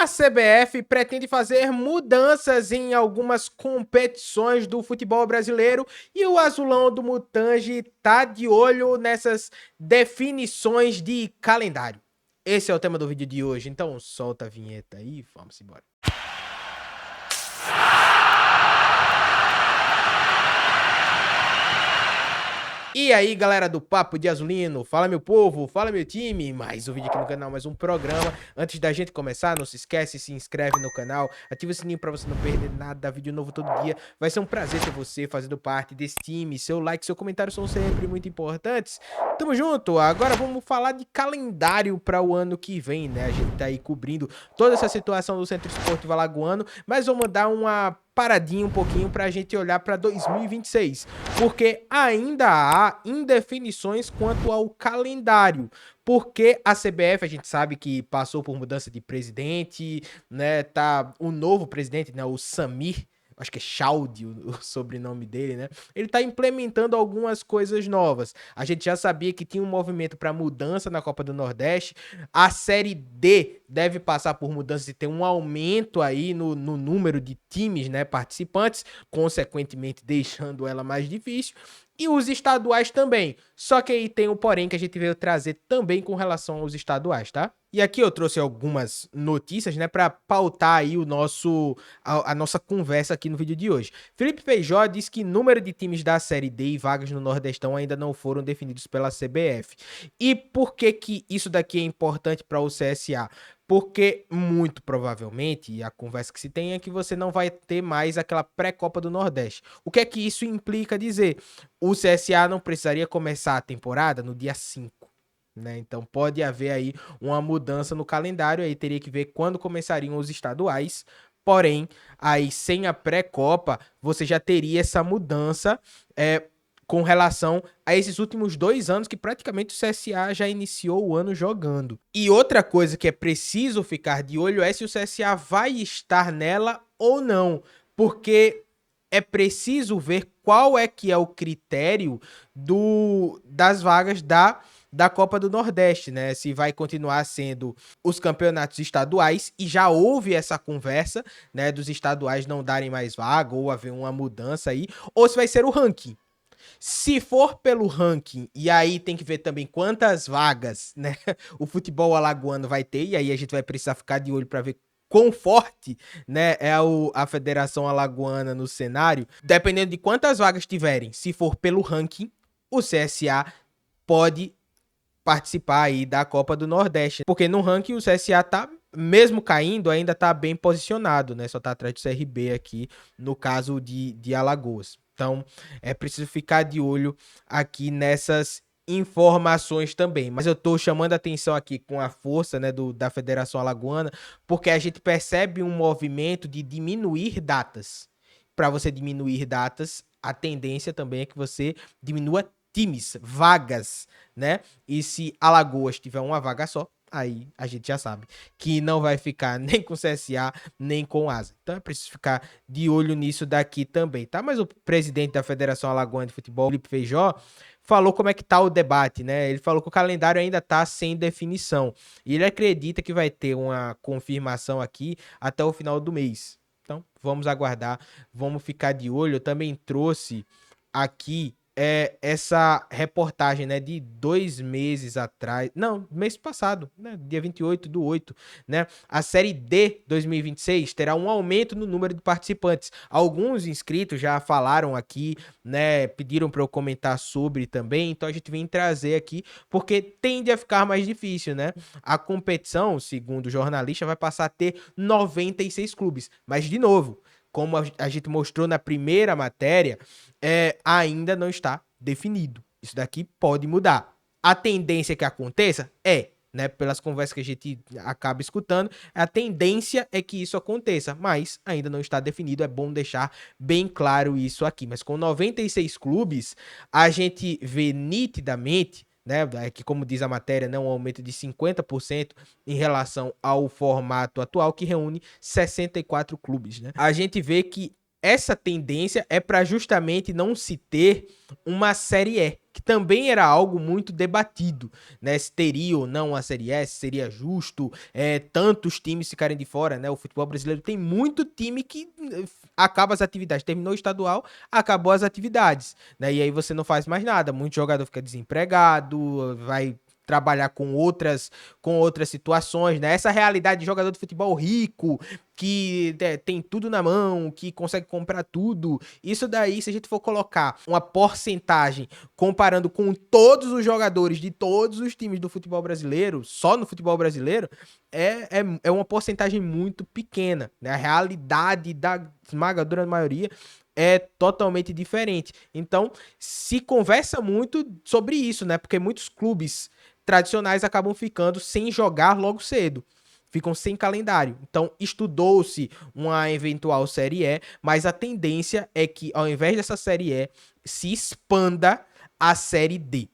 A CBF pretende fazer mudanças em algumas competições do futebol brasileiro e o Azulão do Mutange tá de olho nessas definições de calendário. Esse é o tema do vídeo de hoje, então solta a vinheta aí e vamos embora. E aí, galera do Papo de Azulino, fala meu povo, fala meu time, mais um vídeo aqui no canal, mais um programa. Antes da gente começar, não se esquece, se inscreve no canal, ativa o sininho pra você não perder nada, vídeo novo todo dia. Vai ser um prazer ter você fazendo parte desse time, seu like, seu comentário são sempre muito importantes. Tamo junto, agora vamos falar de calendário para o ano que vem, né? A gente tá aí cobrindo toda essa situação do Centro Esportivo Alagoano, mas vamos dar uma paradinha um pouquinho para a gente olhar para 2026, porque ainda há indefinições quanto ao calendário, porque a CBF, a gente sabe que passou por mudança de presidente, né, tá o novo presidente, né, o Samir, acho que é Chaldi o sobrenome dele, né? Ele tá implementando algumas coisas novas. A gente já sabia que tinha um movimento para mudança na Copa do Nordeste. A Série D deve passar por mudanças e ter um aumento aí no número de times, né, participantes, consequentemente deixando ela mais difícil. E os estaduais também. Só que aí tem o porém que a gente veio trazer também com relação aos estaduais, tá? E aqui eu trouxe algumas notícias, né, para pautar aí a nossa conversa aqui no vídeo de hoje. Felipe Feijó diz que número de times da Série D e vagas no Nordestão ainda não foram definidos pela CBF. E por que que isso daqui é importante para o CSA? Porque muito provavelmente, e a conversa que se tem é que você não vai ter mais aquela pré-copa do Nordeste. O que é que isso implica dizer? O CSA não precisaria começar a temporada no dia 5. Né? Então pode haver aí uma mudança no calendário, aí teria que ver quando começariam os estaduais. Porém, aí sem a pré-copa, você já teria essa mudança com relação a esses últimos 2 anos que praticamente o CSA já iniciou o ano jogando. E outra coisa que é preciso ficar de olho é se o CSA vai estar nela ou não, porque é preciso ver qual é que é o critério das vagas da Copa do Nordeste, né? Se vai continuar sendo os campeonatos estaduais, e já houve essa conversa, né, dos estaduais não darem mais vaga ou haver uma mudança aí, ou se vai ser o ranking. Se for pelo ranking, e aí tem que ver também quantas vagas, né, o futebol alagoano vai ter, e aí a gente vai precisar ficar de olho para ver quão forte, né, é a Federação Alagoana no cenário. Dependendo de quantas vagas tiverem, se for pelo ranking, o CSA pode participar aí da Copa do Nordeste, porque no ranking o CSA tá, mesmo caindo, ainda tá bem posicionado, né? Só tá atrás do CRB aqui, no caso de Alagoas. Então, é preciso ficar de olho aqui nessas informações também. Mas eu tô chamando a atenção aqui com a força, né, da Federação Alagoana, porque a gente percebe um movimento de diminuir datas. Para você diminuir datas, a tendência também é que você diminua times, vagas, né? E se Alagoas tiver uma vaga só, aí a gente já sabe que não vai ficar nem com CSA, nem com Asa. Então é preciso ficar de olho nisso daqui também, tá? Mas o presidente da Federação Alagoana de Futebol, Felipe Feijó, falou como é que tá o debate, né? Ele falou que o calendário ainda tá sem definição. E ele acredita que vai ter uma confirmação aqui até o final do mês. Então, vamos aguardar, vamos ficar de olho. Eu também trouxe aqui essa reportagem, né, de 2 meses atrás, não, mês passado, né, dia 28/8, né, a Série D 2026 terá um aumento no número de participantes. Alguns inscritos já falaram aqui, né, pediram para eu comentar sobre também, então a gente vem trazer aqui, porque tende a ficar mais difícil, né, a competição, segundo o jornalista, vai passar a ter 96 clubes, mas de novo, como a gente mostrou na primeira matéria, ainda não está definido. Isso daqui pode mudar. A tendência que aconteça né, pelas conversas que a gente acaba escutando, a tendência é que isso aconteça, mas ainda não está definido, é bom deixar bem claro isso aqui. Mas com 96 clubes, a gente vê nitidamente, né, que como diz a matéria, né, um aumento de 50% em relação ao formato atual, que reúne 64 clubes, né? A gente vê que essa tendência é para justamente não se ter uma Série E, que também era algo muito debatido, né? Se teria ou não a Série E, se seria justo, tantos times ficarem de fora, né? O futebol brasileiro tem muito time que acaba as atividades, terminou o estadual, acabou as atividades, né? E aí você não faz mais nada, muito jogador fica desempregado, vai trabalhar com outras situações, né? Essa realidade de jogador de futebol rico, que tem tudo na mão, que consegue comprar tudo. Isso daí, se a gente for colocar uma porcentagem comparando com todos os jogadores de todos os times do futebol brasileiro, só no futebol brasileiro, é uma porcentagem muito pequena, né? A realidade da esmagadora maioria é totalmente diferente. Então, se conversa muito sobre isso, né? Porque muitos clubes tradicionais acabam ficando sem jogar logo cedo. Ficam sem calendário. Então, estudou-se uma eventual Série E, mas a tendência é que, ao invés dessa Série E, se expanda a Série D.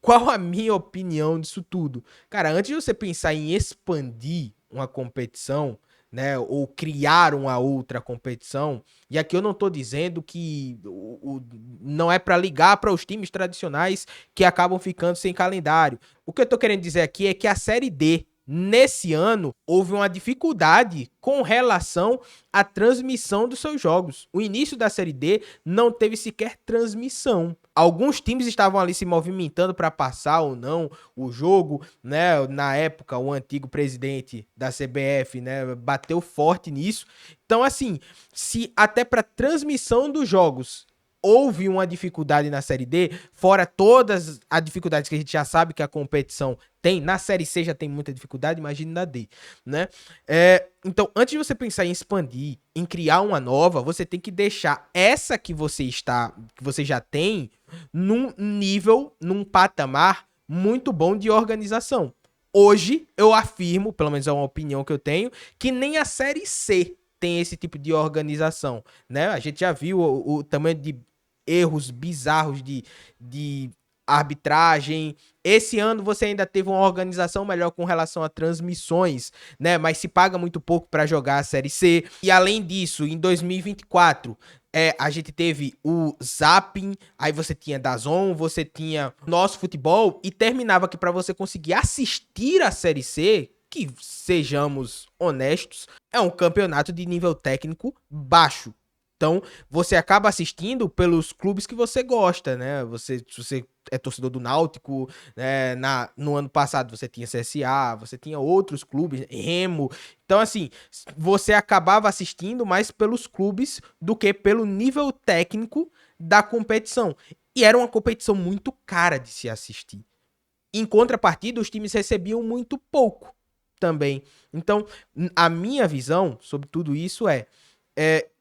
Qual a minha opinião disso tudo? Cara, antes de você pensar em expandir uma competição, né, ou criar uma outra competição, e aqui eu não tô dizendo que não é para ligar para os times tradicionais que acabam ficando sem calendário. O que eu tô querendo dizer aqui é que a Série D nesse ano houve uma dificuldade com relação à transmissão dos seus jogos. O início da Série D não teve sequer transmissão. Alguns times estavam ali se movimentando para passar ou não o jogo, né? Na época, o antigo presidente da CBF, né, bateu forte nisso. Então, assim, se até para transmissão dos jogos houve uma dificuldade na Série D, fora todas as dificuldades que a gente já sabe que a competição tem, na Série C já tem muita dificuldade, imagine na D, né? Então, antes de você pensar em expandir, em criar uma nova, você tem que deixar essa que você já tem, num nível, num patamar muito bom de organização. Hoje, eu afirmo, pelo menos é uma opinião que eu tenho, que nem a Série C tem esse tipo de organização, né? A gente já viu o tamanho de erros bizarros de arbitragem. Esse ano você ainda teve uma organização melhor com relação a transmissões, né? Mas se paga muito pouco para jogar a Série C. E além disso, em 2024, a gente teve o Zapping, aí você tinha DAZN, você tinha Nosso Futebol, e terminava que para você conseguir assistir a Série C, que sejamos honestos, é um campeonato de nível técnico baixo. Então, você acaba assistindo pelos clubes que você gosta, né? Se você é torcedor do Náutico, né? No ano passado você tinha CSA, você tinha outros clubes, Remo. Então, assim, você acabava assistindo mais pelos clubes do que pelo nível técnico da competição. E era uma competição muito cara de se assistir. Em contrapartida, os times recebiam muito pouco também. Então, a minha visão sobre tudo isso é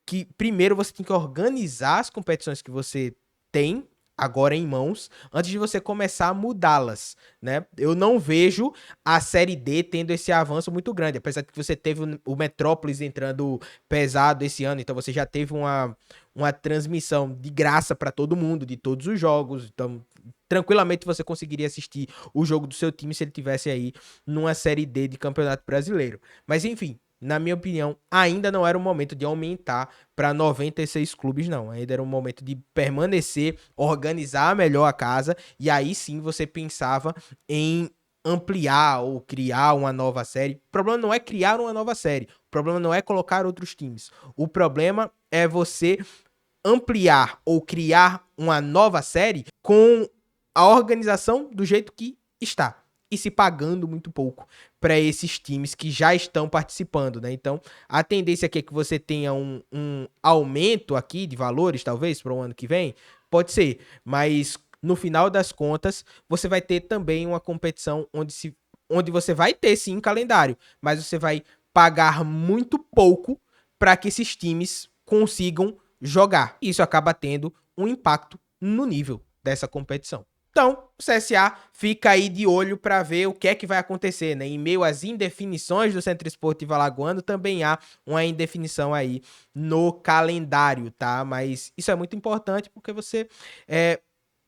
que primeiro você tem que organizar as competições que você tem agora em mãos antes de você começar a mudá-las, né? Eu não vejo a Série D tendo esse avanço muito grande, apesar de que você teve o Metrópolis entrando pesado esse ano, então você já teve uma transmissão de graça para todo mundo, de todos os jogos, então tranquilamente você conseguiria assistir o jogo do seu time se ele tivesse aí numa Série D de Campeonato Brasileiro. Mas enfim, na minha opinião, ainda não era o momento de aumentar para 96 clubes, não. Ainda era o momento de permanecer, organizar melhor a casa, e aí sim você pensava em ampliar ou criar uma nova série. O problema não é criar uma nova série, o problema não é colocar outros times. O problema é você ampliar ou criar uma nova série com a organização do jeito que está e se pagando muito pouco para esses times que já estão participando, né? Então, a tendência aqui é que você tenha um aumento aqui de valores, talvez, para o ano que vem, pode ser, mas no final das contas, você vai ter também uma competição onde você vai ter sim calendário, mas você vai pagar muito pouco para que esses times consigam jogar. Isso acaba tendo um impacto no nível dessa competição. Então, o CSA fica aí de olho para ver o que é que vai acontecer, né? Em meio às indefinições do Centro Esportivo Alagoano, também há uma indefinição aí no calendário, tá? Mas isso é muito importante porque você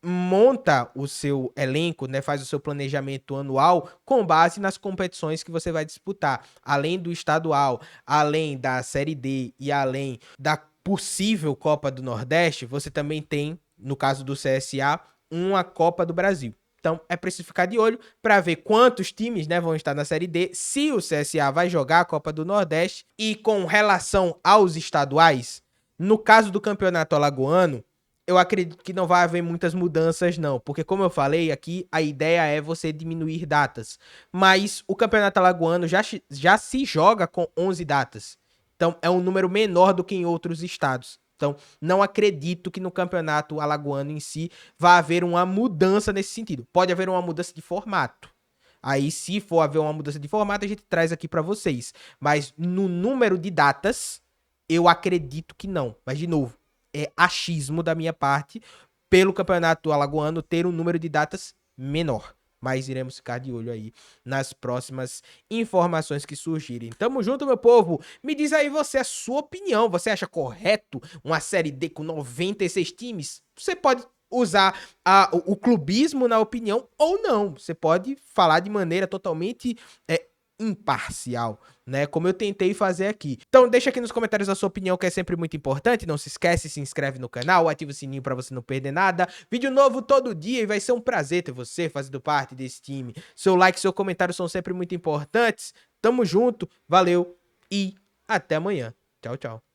monta o seu elenco, né, faz o seu planejamento anual com base nas competições que você vai disputar, além do estadual, além da Série D e além da possível Copa do Nordeste, você também tem, no caso do CSA, uma Copa do Brasil. Então é preciso ficar de olho para ver quantos times, né, vão estar na Série D, se o CSA vai jogar a Copa do Nordeste. E com relação aos estaduais, no caso do Campeonato Alagoano, eu acredito que não vai haver muitas mudanças não, porque como eu falei aqui, a ideia é você diminuir datas. Mas o Campeonato Alagoano já se joga com 11 datas. Então é um número menor do que em outros estados. Então, não acredito que no campeonato alagoano em si vá haver uma mudança nesse sentido. Pode haver uma mudança de formato. Aí, se for haver uma mudança de formato, a gente traz aqui para vocês. Mas no número de datas, eu acredito que não. Mas, de novo, é achismo da minha parte pelo campeonato alagoano ter um número de datas menor. Mas iremos ficar de olho aí nas próximas informações que surgirem. Tamo junto, meu povo. Me diz aí você a sua opinião. Você acha correto uma Série D com 96 times? Você pode usar o clubismo na opinião ou não. Você pode falar de maneira totalmente imparcial, né? Como eu tentei fazer aqui. Então deixa aqui nos comentários a sua opinião, que é sempre muito importante. Não se esquece, se inscreve no canal, ativa o sininho para você não perder nada. Vídeo novo todo dia e vai ser um prazer ter você fazendo parte desse time. Seu like, seu comentário são sempre muito importantes. Tamo junto, valeu e até amanhã. Tchau, tchau.